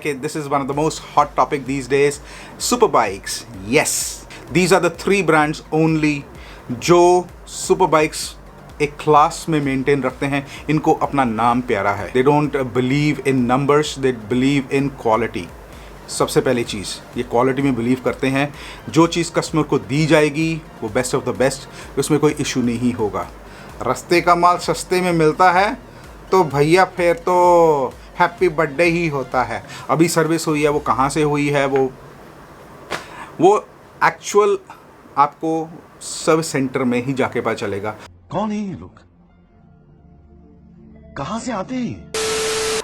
कि this is one of the most hot topic these days, super bikes. Yes, these are the 3 brands only जो super bikes एक class में maintain रखते हैं। इनको अपना नाम प्यारा है। They don't believe in numbers, they believe in quality. सबसे पहली चीज़, ये क्वालिटी में बिलीव करते हैं। जो चीज़ कस्टमर को दी जाएगी वो बेस्ट ऑफ द बेस्ट, उसमें कोई इशू नहीं होगा। रास्ते का माल सस्ते में मिलता है तो भैया फिर तो हैप्पी बर्थडे ही होता है। अभी सर्विस हुई है, वो कहाँ से हुई है, वो एक्चुअल आपको सर्विस सेंटर में ही जाके पता चलेगा। कौन है ये लोग, कहां से आते हैं?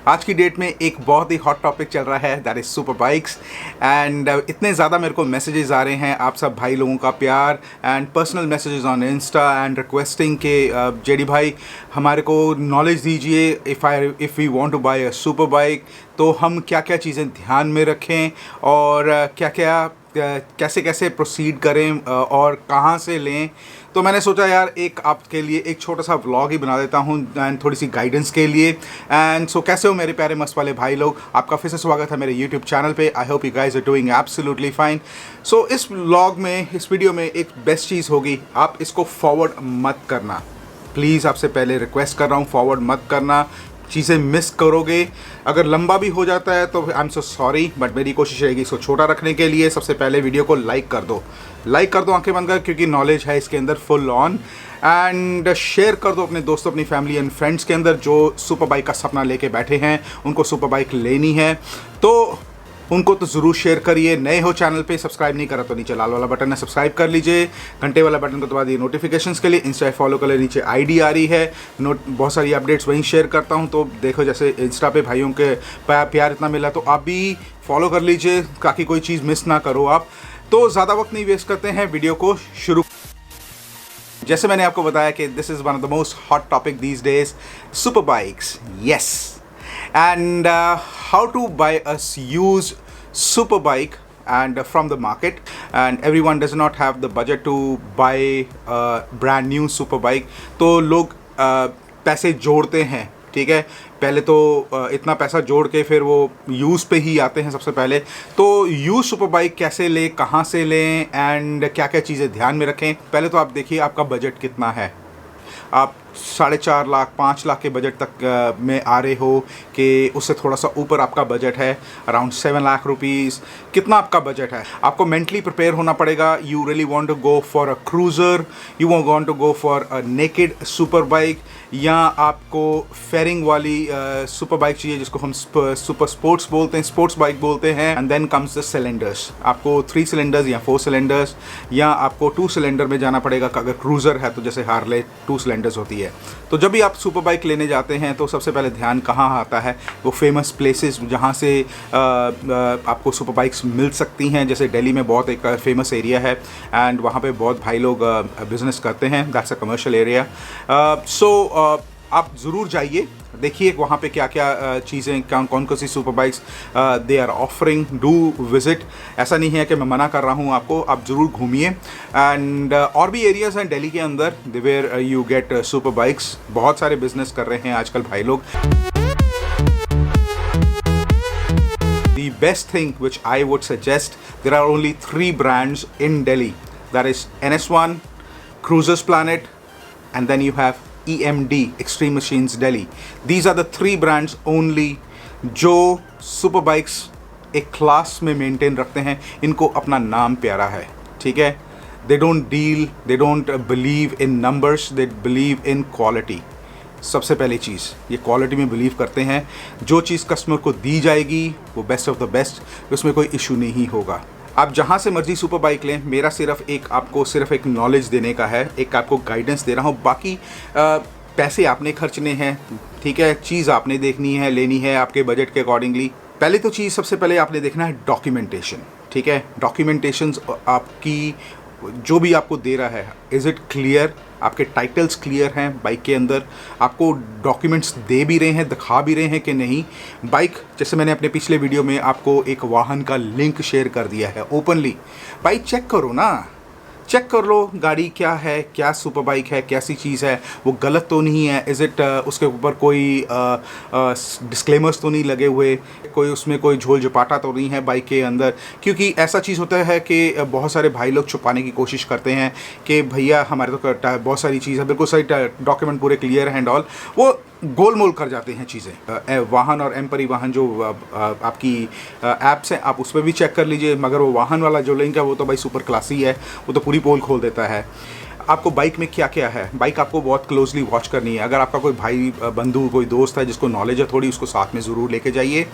आज की डेट में एक बहुत ही हॉट टॉपिक चल रहा है, that is super bikes. And इतने ज़्यादा मेरे को मैसेजेस आ रहे हैं, आप सब भाई लोगों का प्यार and personal messages on insta and requesting के जेडी भाई हमारे को नॉलेज दीजिए। If we want to buy a super bike तो हम क्या क्या चीज़ें ध्यान में रखें और कैसे कैसे प्रोसीड करें और कहाँ से लें। तो मैंने सोचा यार एक आपके लिए एक छोटा सा व्लॉग ही बना देता हूँ एंड थोड़ी सी गाइडेंस के लिए। एंड सो कैसे हो मेरे प्यारे मस्त वाले भाई लोग, आपका फिर से स्वागत है मेरे यूट्यूब चैनल पे। I hope you guys are doing absolutely fine. So इस व्लॉग में, इस वीडियो में एक बेस्ट चीज़ होगी, आप इसको फॉरवर्ड मत करना प्लीज़। आपसे पहले रिक्वेस्ट कर रहा हूँ, फॉरवर्ड मत करना, चीज़ें मिस करोगे। अगर लंबा भी हो जाता है तो आई एम सो सॉरी, बट मेरी कोशिश रहेगी इसको छोटा रखने के लिए। सबसे पहले वीडियो को लाइक कर दो, आंखें बंद कर, क्योंकि नॉलेज है इसके अंदर फुल ऑन। एंड शेयर कर दो अपने दोस्तों, अपनी फैमिली एंड फ्रेंड्स के अंदर जो सुपर बाइक का सपना लेके बैठे हैं, उनको सुपर बाइक लेनी है तो उनको तो ज़रूर शेयर करिए। नए हो चैनल पे, सब्सक्राइब नहीं करा तो नीचे लाल वाला बटन है, सब्सक्राइब कर लीजिए। घंटे वाला बटन को दबा दिए नोटिफिकेशंस के लिए। इंस्टा फॉलो कर ले, नीचे आईडी आ रही है, बहुत सारी अपडेट्स वहीं शेयर करता हूँ। तो देखो जैसे इंस्टा पे भाइयों के प्यार इतना मिला तो आप भी फॉलो कर लीजिए ताकि कोई चीज़ मिस ना करो आप। तो ज़्यादा वक्त नहीं वेस्ट करते हैं, वीडियो को शुरू। जैसे मैंने आपको बताया कि this is one of the most hot topic these days, super bikes. Yes, and how to buy a used super bike and from the market, and everyone does not have the budget to buy a brand new super bike। तो लोग पैसे जोड़ते हैं, ठीक है। पहले तो इतना पैसा जोड़ के फिर वो यूज़ पे ही आते हैं सबसे पहले। तो यूज़ सुपर बाइक कैसे लें, कहाँ से लें एंड क्या क्या चीज़ें ध्यान में रखें। पहले तो आप देखिए आपका बजट कितना है। आप 4.5 लाख 5 लाख के बजट तक में आ रहे हो कि उससे थोड़ा सा ऊपर आपका बजट है, अराउंड 7 लाख रुपीज़, कितना आपका बजट है। आपको मेंटली प्रिपेयर होना पड़ेगा। You really want to go for a cruiser, you want to go for a naked super bike, या आपको फेयरिंग वाली सुपर बाइक चाहिए जिसको हम सुपर स्पोर्ट्स बोलते हैं, स्पोर्ट्स बाइक बोलते हैं। And then comes the cylinders, आपको 3 सिलेंडर्स या 4 सिलेंडर्स, या आपको 2 सिलेंडर में जाना पड़ेगा अगर क्रूज़र है तो, जैसे हार्ले 2 सिलेंडर्स होती है। तो जब भी आप सुपर बाइक लेने जाते हैं तो सबसे पहले ध्यान कहाँ आता है, वो फेमस प्लेसेस जहाँ से आपको सुपर बाइक्स मिल सकती हैं। जैसे दिल्ली में बहुत एक फेमस एरिया है एंड वहाँ पे बहुत भाई लोग बिज़नेस करते हैं, दैट्स अ कमर्शियल एरिया। सो आप ज़रूर जाइए, देखिए वहाँ पे क्या क्या चीज़ें, कौन सी super bikes they are offering, do visit. ऐसा नहीं है कि मैं मना कर रहा हूँ आपको, आप ज़रूर घूमिए। एंड और भी एरियाज़ हैं दिल्ली के अंदर where you get super bikes. बहुत सारे बिजनेस कर रहे हैं आजकल भाई लोग। The best thing which I would suggest, there are only 3 brands in Delhi, that is NS1, Cruisers Planet, and then you have EMD, Extreme Machines Delhi। These are the 3 brands only जो super bikes एक class में maintain रखते हैं। इनको अपना नाम प्यारा है, ठीक है। They don't believe in numbers, they believe in quality. सबसे पहली चीज़, ये क्वालिटी में बिलीव करते हैं। जो चीज़ कस्टमर को दी जाएगी वो बेस्ट ऑफ द बेस्ट, उसमें कोई इशू नहीं होगा। आप जहाँ से मर्जी सुपर बाइक लें, मेरा आपको सिर्फ एक नॉलेज देने का है, एक आपको गाइडेंस दे रहा हूँ। बाकी पैसे आपने खर्चने हैं, ठीक है। चीज़ आपने देखनी है, लेनी है आपके बजट के अकॉर्डिंगली। पहले तो चीज़ सबसे पहले आपने देखना है डॉक्यूमेंटेशन, ठीक है। डॉक्यूमेंटेशंस आपकी जो भी आपको दे रहा है, इज़ इट क्लियर, आपके टाइटल्स क्लियर हैं बाइक के अंदर, आपको डॉक्यूमेंट्स दे भी रहे हैं, दिखा भी रहे हैं कि नहीं। बाइक, जैसे मैंने अपने पिछले वीडियो में आपको एक वाहन का लिंक शेयर कर दिया है ओपनली, बाइक चेक करो ना, चेक कर लो गाड़ी क्या है, क्या सुपर बाइक है, कैसी चीज़ है, वो गलत तो नहीं है, इज़ इट उसके ऊपर कोई डिस्क्लेमर्स तो नहीं लगे हुए, कोई उसमें कोई झोल झपाटा तो नहीं है बाइक के अंदर। क्योंकि ऐसा चीज़ होता है कि बहुत सारे भाई लोग छुपाने की कोशिश करते हैं कि भैया हमारे तो बहुत सारी चीज़ है, बिल्कुल सही डॉक्यूमेंट पूरे क्लियर है एंड ऑल, वो गोल मोल कर जाते हैं चीज़ें। वाहन और एम परिवहन जो आपकी ऐप्स हैं, आप उस पर भी चेक कर लीजिए, मगर वो वाहन वाला जो लिंक है वो तो भाई सुपर क्लासी है, वो तो पूरी पोल खोल देता है। आपको बाइक में क्या क्या है, बाइक आपको बहुत क्लोजली वॉच करनी है। अगर आपका कोई भाई बंधु कोई दोस्त है जिसको नॉलेज है थोड़ी, उसको साथ में ज़रूर लेके जाइए,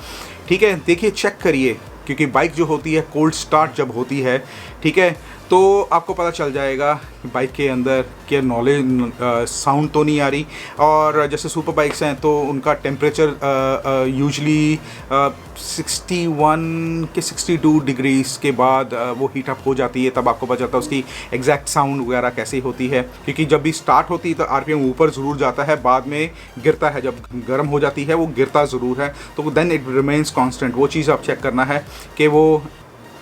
ठीक है। देखिए, चेक करिए, क्योंकि बाइक जो होती है कोल्ड स्टार्ट जब होती है, ठीक है, तो आपको पता चल जाएगा बाइक के अंदर के नॉलेज साउंड तो नहीं आ रही। और जैसे सुपर बाइक्स हैं तो उनका टेम्परेचर यूजली 61 के 62 डिग्रीज़ के बाद वो हीट अप हो जाती है, तब आपको पता चलता है उसकी एग्जैक्ट साउंड वगैरह कैसी होती है। क्योंकि जब भी स्टार्ट होती है तो आरपीएम ऊपर ज़रूर जाता है, बाद में गिरता है, जब गर्म हो जाती है वो गिरता ज़रूर है, तो देन इट रिमेन्स कांस्टेंट। वो चीज़ आप चेक करना है कि वो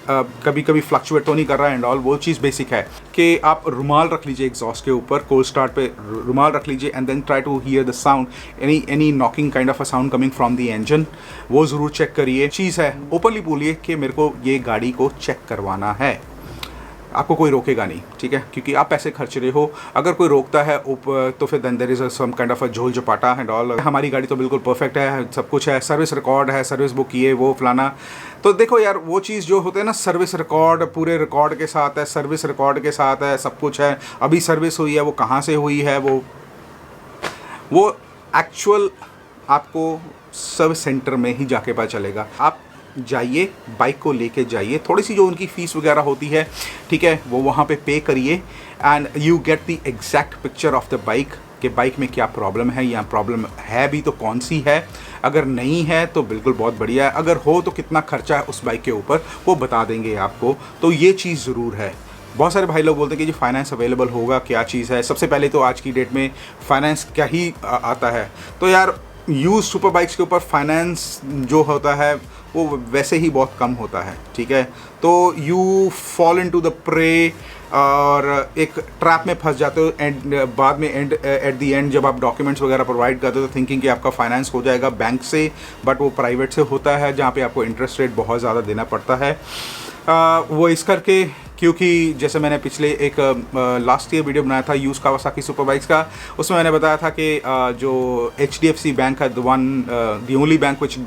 कभी कभी फ्लक्चुएट तो नहीं कर रहा है एंड ऑल। वो चीज़ बेसिक है कि आप रुमाल रख लीजिए एग्जॉस्ट के ऊपर, कोल्ड स्टार्ट पे रुमाल रख लीजिए and then try to hear the sound, any knocking kind of a sound coming from the engine, वो ज़रूर चेक करिए। चीज़ है, ओपनली बोलिए कि मेरे को ये गाड़ी को चेक करवाना है, आपको कोई रोकेगा नहीं, ठीक है, क्योंकि आप पैसे खर्च रहे हो। अगर कोई रोकता है तो फिर then there is some kind of a झोल झपाटा एंड ऑल। हमारी गाड़ी तो बिल्कुल परफेक्ट है, सब कुछ है, सर्विस रिकॉर्ड है, सर्विस बुक किए, वो फलाना। तो देखो यार, वो चीज़ जो होते हैं ना, सर्विस रिकॉर्ड पूरे रिकॉर्ड के साथ है, सर्विस रिकॉर्ड के साथ है, सब कुछ है, अभी सर्विस हुई है, वो कहाँ से हुई है, वो एक्चुअल आपको सर्विस सेंटर में ही जाके पता चलेगा। आप जाइए, बाइक को लेके जाइए, थोड़ी सी जो उनकी फ़ीस वगैरह होती है, ठीक है, वो वहाँ पे करिए and you get the exact picture of the bike कि बाइक में क्या प्रॉब्लम है, या प्रॉब्लम है भी तो कौन सी है। अगर नहीं है तो बिल्कुल बहुत बढ़िया है, अगर हो तो कितना खर्चा है उस बाइक के ऊपर वो बता देंगे आपको। तो ये चीज़ ज़रूर है। बहुत सारे भाई लोग बोलते हैं कि जी फाइनेंस अवेलेबल होगा, क्या चीज़ है। सबसे पहले तो आज की डेट में फाइनेंस क्या ही आता है, तो यार यूज़ सुपर बाइक्स के ऊपर फाइनेंस जो होता है वो वैसे ही बहुत कम होता है, ठीक है। तो you fall into the prey और एक ट्रैप में फंस जाते हो एंड बाद में एट द एंड जब आप डॉक्यूमेंट्स वगैरह प्रोवाइड करते हो तो थिंकिंग कि आपका फाइनेंस हो जाएगा बैंक से, बट वो प्राइवेट से होता है जहाँ पे आपको इंटरेस्ट रेट बहुत ज़्यादा देना पड़ता है। वो इस करके, क्योंकि जैसे मैंने पिछले एक लास्ट ईयर वीडियो बनाया था यूज़ कावासाकी सुपर बाइक्स का, उसमें मैंने बताया था कि जो HDFC बैंक है, the only bank which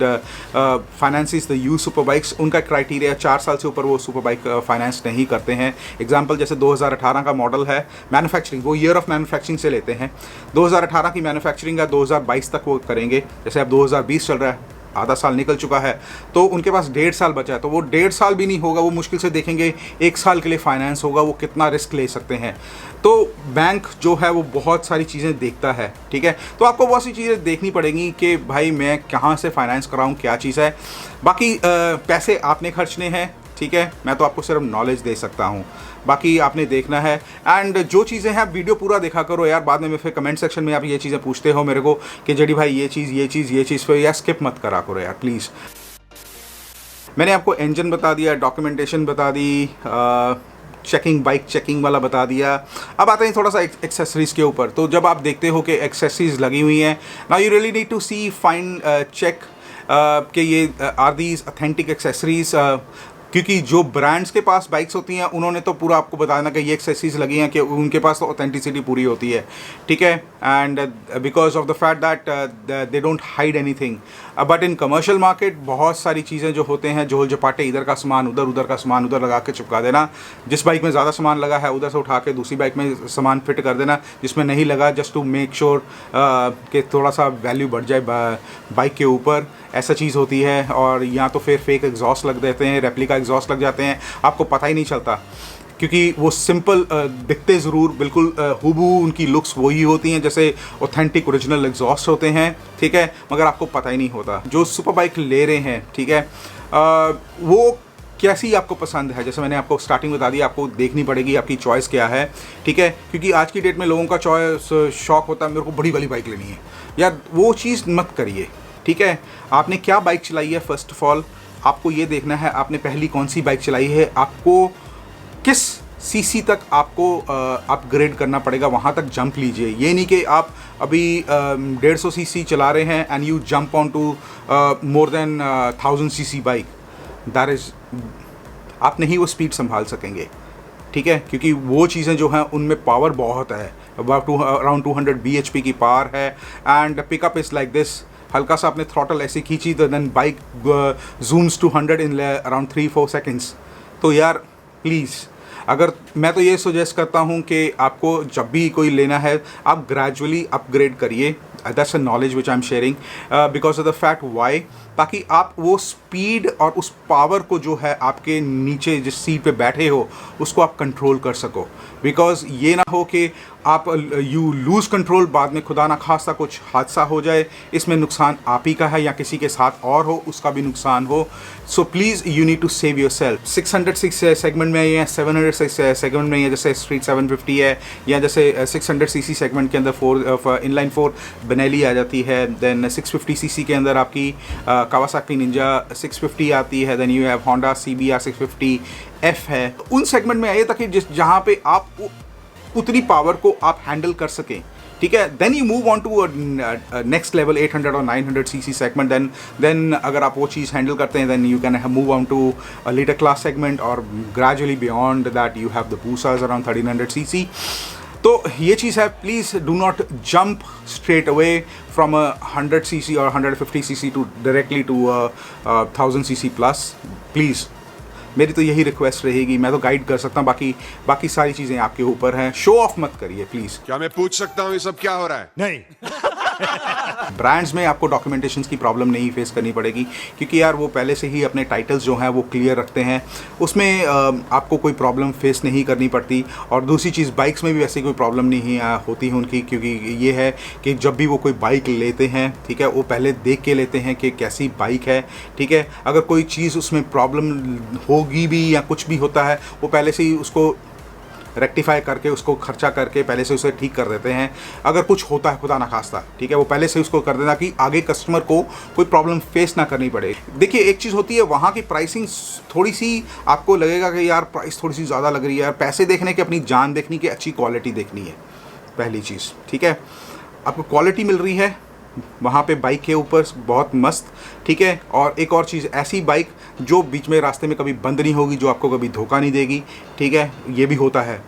finances the use super bikes, उनका क्राइटेरिया 4 साल से ऊपर वो सुपर बाइक फाइनेंस नहीं करते हैं। एग्जांपल जैसे 2018 का मॉडल है, मैन्युफैक्चरिंग वो ईयर ऑफ मैन्युफैक्चरिंग से लेते हैं, 2018 की मैन्युफैक्चरिंग है, 2022 तक वो करेंगे। जैसे अब 2020 चल रहा है, आधा साल निकल चुका है, तो उनके पास 1.5 साल बचा है, तो वो 1.5 साल भी नहीं होगा, वो मुश्किल से देखेंगे 1 साल के लिए फाइनेंस होगा, वो कितना रिस्क ले सकते हैं। तो बैंक जो है वो बहुत सारी चीज़ें देखता है, ठीक है। तो आपको बहुत सी चीज़ें देखनी पड़ेंगी कि भाई मैं कहाँ से फाइनेंस कराऊँ, क्या चीज़ है। बाकी पैसे आपने खर्चने हैं, ठीक है, मैं तो आपको सिर्फ नॉलेज दे सकता हूँ, बाकी आपने देखना है। एंड जो चीज़ें हैं वीडियो पूरा देखा करो यार, बाद में फिर कमेंट सेक्शन में आप ये चीज़ें पूछते हो मेरे को कि जेडी भाई ये चीज़ फिर यार स्किप मत करा करो यार प्लीज़। मैंने आपको इंजन बता दिया, डॉक्यूमेंटेशन बता दी, चेकिंग बाइक चेकिंग वाला बता दिया। अब आते हैं थोड़ा सा एक्सेसरीज़ के ऊपर। तो जब आप देखते हो कि एक्सेसरीज़ लगी हुई हैं, now you really need to see find check कि ये आर दीज ऑथेंटिक एक्सेसरीज़, क्योंकि जो ब्रांड्स के पास बाइक्स होती हैं उन्होंने तो पूरा आपको बताना कि ये एक्सेसरीज लगी हैं कि उनके पास तो ऑथेंटिसिटी पूरी होती है, ठीक है। And because of the fact that they don't hide anything. But in commercial market बहुत सारी चीज़ें जो होते हैं, झोल झपाटे, इधर का सामान उधर, उधर का सामान उधर लगा के चिपका देना, जिस बाइक में ज़्यादा सामान लगा है उधर से उठा के दूसरी बाइक में सामान फिट कर देना, जिसमें नहीं लगा, जस्ट टू मेक श्योर कि थोड़ा सा वैल्यू बढ़ जाए बाइक के ऊपर, ऐसा चीज़ होती है। और या तो फिर फेक एग्जॉस्ट लग देते हैं, रेप्लिका एग्जॉस्ट लग जाते हैं, आपको पता ही नहीं चलता, क्योंकि वो सिंपल दिखते ज़रूर बिल्कुल हुबहू उनकी लुक्स वही होती हैं जैसे ऑथेंटिक ओरिजिनल एग्जॉस्ट होते हैं, ठीक है, मगर आपको पता ही नहीं होता। जो सुपर बाइक ले रहे हैं, ठीक है, वो कैसी आपको पसंद है, जैसे मैंने आपको स्टार्टिंग बता दी, आपको देखनी पड़ेगी आपकी चॉइस क्या है, ठीक है। क्योंकि आज की डेट में लोगों का चॉइस शौक होता है मेरे को बड़ी वाली बाइक लेनी है, यार वो चीज़ मत करिए, ठीक है। आपने क्या बाइक चलाई है, फर्स्ट ऑफ ऑल आपको ये देखना है आपने पहली कौन सी बाइक चलाई है, आपको किस सीसी तक आपको अपग्रेड करना पड़ेगा, वहाँ तक जंप लीजिए। ये नहीं कि आप अभी 150 सीसी चला रहे हैं and you jump on to more than 1000 CC bike, that is आप नहीं वो स्पीड संभाल सकेंगे, ठीक है, क्योंकि वो चीज़ें जो हैं उनमें पावर बहुत है, अराउंड 200 bhp की पावर है and pickup is like this. हल्का सा आपने थ्रॉटल ऐसी खींची तो then bike zooms to 100 in around 3-4 seconds. तो यार प्लीज़, अगर मैं तो ये सजेस्ट करता हूँ कि आपको जब भी कोई लेना है आप ग्रेजुअली अपग्रेड करिए। That's a knowledge which I am sharing because of the fact why, ताकि आप वो स्पीड और उस पावर को जो है आपके नीचे जिस सीट पे बैठे हो उसको आप कंट्रोल कर सको। बिकॉज ये ना हो कि आप यू लूज़ कंट्रोल, बाद में खुदा ना खास्ता कुछ हादसा हो जाए, इसमें नुकसान आप ही का है या किसी के साथ और हो उसका भी नुकसान हो। So please you need to save yourself. 600 segment में या 700 सेगमेंट में, या जैसे स्ट्रीट 750 है, या जैसे 600 सीसी सेगमेंट के अंदर इनलाइन 4 बेनेली आ जाती है। देन 650 सीसी के अंदर आपकी कावासाकी निंजा 650 आती है। Then you have Honda CBR 650F है। उन सेगमेंट में आइए ताकि जहाँ पे आप उतनी पावर को आप हैंडल कर सकें, ठीक है। Then you move on to next level 800 और 900 सीसी सेगमेंट। देन अगर आप वो चीज़ हैंडल करते हैं then you can move on to a later class segment, और gradually beyond that you have the बूसास अराउंड 1300 सीसी। तो ये चीज़ है, please do not jump straight away from 100 cc और 150 cc to directly to 1000 cc plus. Please मेरी तो यही रिक्वेस्ट रहेगी। मैं तो गाइड कर सकता हूँ, बाकी सारी चीज़ें आपके ऊपर हैं। शो ऑफ मत करिए प्लीज़। क्या मैं पूछ सकता हूँ ये सब क्या हो रहा है? नहीं। ब्रांड्स में आपको डॉक्यूमेंटेशन की प्रॉब्लम नहीं फेस करनी पड़ेगी, क्योंकि यार वो पहले से ही अपने टाइटल्स जो हैं वो क्लियर रखते हैं, उसमें आपको कोई प्रॉब्लम फेस नहीं करनी पड़ती। और दूसरी चीज़, बाइक्स में भी वैसे कोई प्रॉब्लम नहीं होती है उनकी, क्योंकि ये है कि जब भी वो कोई बाइक लेते हैं, ठीक है, वो पहले देख के लेते हैं कि कैसी बाइक है, ठीक है। अगर कोई चीज़ उसमें प्रॉब्लम होगी भी या कुछ भी होता है, वो पहले से ही उसको रेक्टिफाई करके, उसको खर्चा करके पहले से उसे ठीक कर देते हैं। अगर कुछ होता है खुदा ना खास्ता, ठीक है, वो पहले से उसको कर देना कि आगे कस्टमर को कोई प्रॉब्लम फेस ना करनी पड़े। देखिए एक चीज़ होती है, वहाँ की प्राइसिंग थोड़ी सी आपको लगेगा कि यार प्राइस थोड़ी सी ज़्यादा लग रही है यार, पैसे देखने के अपनी जान देखनी कि अच्छी क्वालिटी देखनी है पहली चीज़, ठीक है। आपको क्वालिटी मिल रही है वहाँ पे बाइक के ऊपर बहुत मस्त, ठीक है। और एक और चीज़, ऐसी बाइक जो बीच में रास्ते में कभी बंद नहीं होगी, जो आपको कभी धोखा नहीं देगी, ठीक है, ये भी होता है।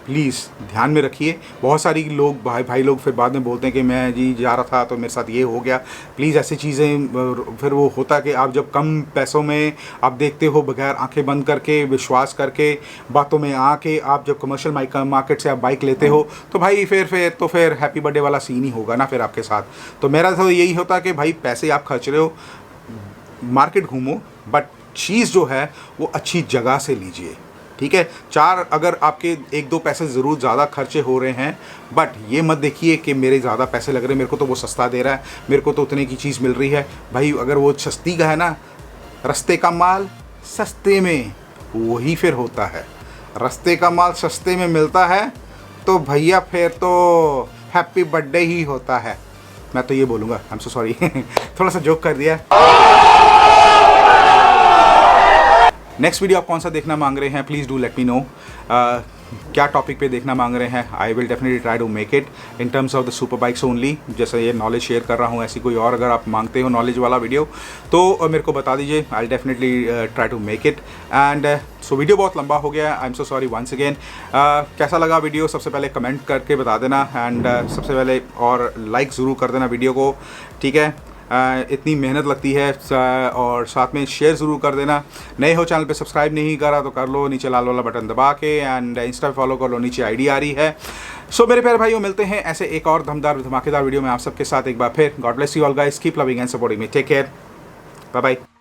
प्लीज़ ध्यान में रखिए। बहुत सारी लोग भाई लोग फिर बाद में बोलते हैं कि मैं जी जा रहा था तो मेरे साथ ये हो गया। प्लीज़ ऐसी चीज़ें फिर वो होता कि आप जब कम पैसों में आप देखते हो, बगैर आंखें बंद करके, विश्वास करके, बातों में आके आप जब कमर्शियल मार्केट से आप बाइक लेते हो तो भाई फिर हैप्पी बर्थडे वाला सीन ही होगा ना फिर आपके साथ। तो मेरा तो यही होता कि भाई पैसे आप खर्च रहे हो, मार्केट घूमो, बट चीज़ जो है वो अच्छी जगह से लीजिए, ठीक है। चार अगर आपके 1-2 पैसे ज़रूर ज़्यादा खर्चे हो रहे हैं, बट ये मत देखिए कि मेरे ज़्यादा पैसे लग रहे हैं, मेरे को तो वो सस्ता दे रहा है, मेरे को तो उतने की चीज़ मिल रही है। भाई अगर वो सस्ती का है ना, रस्ते का माल सस्ते में वही फिर होता है, रस्ते का माल सस्ते में मिलता है तो भैया फिर तो हैप्पी बर्थडे ही होता है। मैं तो ये बोलूँगा, आई एम सो सॉरी थोड़ा सा जोक कर दिया। नेक्स्ट वीडियो आप कौन सा देखना मांग रहे हैं, please do let me know. क्या टॉपिक पे देखना मांग रहे हैं, I will definitely try to make it in terms of the super bikes only. जैसे ये नॉलेज शेयर कर रहा हूँ, ऐसी कोई और अगर आप मांगते हो नॉलेज वाला वीडियो तो मेरे को बता दीजिए, I definitely try to make it. And so video बहुत लंबा हो गया, I am so sorry once again. कैसा लगा वीडियो सबसे पहले कमेंट करके बता देना, एंड सबसे पहले और लाइक ज़रूर कर देना वीडियो को, ठीक है। इतनी मेहनत लगती है, और साथ में शेयर ज़रूर कर देना। नए हो चैनल पे सब्सक्राइब नहीं करा तो कर लो, नीचे लाल वाला बटन दबा के, एंड इंस्टा पे फॉलो कर लो, नीचे आईडी आ रही है। सो मेरे प्यारे भाइयों, मिलते हैं ऐसे एक और दमदार धमाकेदार वीडियो में आप सबके साथ एक बार फिर। God bless you all guys, keep loving and supporting me, take care, bye bye.